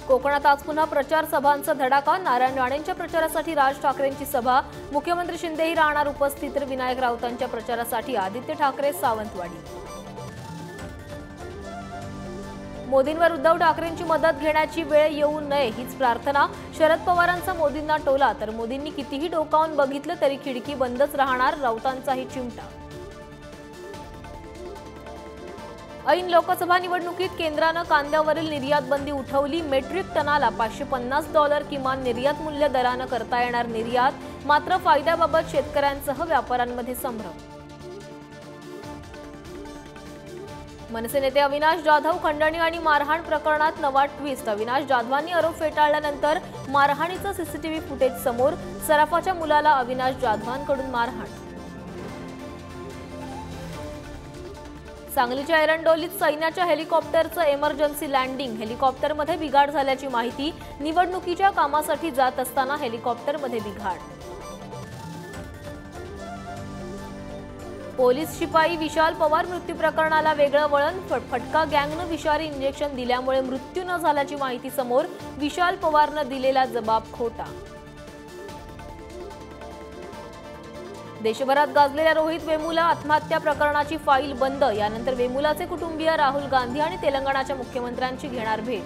कोकणात आज पुन्हा प्रचार सभांचा धडाका। नारायण राणेंच्या प्रचारासाठी राज ठाकरेंची सभा। मुख्यमंत्री शिंदेही राहणार उपस्थित। तर विनायक राऊतांच्या प्रचारासाठी आदित्य ठाकरे सावंतवाडी। मोदींवर उद्धव ठाकरेंची मदत घेण्याची वेळ येऊ नये हीच प्रार्थना। शरद पवारांचा मोदींना टोला। तर मोदींनी कितीही डोकावून बघितलं तरी खिडकी बंदच राहणार, राऊतांचाही चिमटा। ऐन लोकसभा निवडणुकीत केंद्रानं कांद्यावरील निर्यात बंदी उठवली। मेट्रिक टनाला $550 किमान निर्यात मूल्य दरानं करता येणार निर्यात। मात्र फायद्याबाबत शेतकऱ्यांसह व्यापाऱ्यांमध्ये संभ्रम। मनसे नेते अविनाश जाधव खंडणी आणि मारहाण प्रकरणात नवा ट्विस्ट। अविनाश जाधवांनी आरोप फेटाळल्यानंतर मारहाणीचं सीसीटीव्ही फुटेज समोर। सराफाच्या मुलाला अविनाश जाधवांकडून मारहाण। सांगलीच्या एरंडोलीत सैन्याच्या हेलिकॉप्टरचं इमर्जन्सी लँडिंग। हेलिकॉप्टरमध्ये बिघाड झाल्याची माहिती। निवडणुकीच्या कामासाठी जात असताना हेलिकॉप्टरमध्ये बिघाड। पोलीस शिपाई विशाल पवार मृत्यू प्रकरणाला वेगळं वळण। फटका गँगनं विषारी इंजेक्शन दिल्यामुळे मृत्यू न झाल्याची माहिती समोर। विशाल पवारनं दिलेला जबाब खोटा। देशभरात गाजलेल्या रोहित वेमुला आत्महत्या प्रकरणाची फाईल बंद। यानंतर वेमुलाचे कुटुंबीय राहुल गांधी आणि तेलंगणाच्या मुख्यमंत्र्यांची घेणार भेट।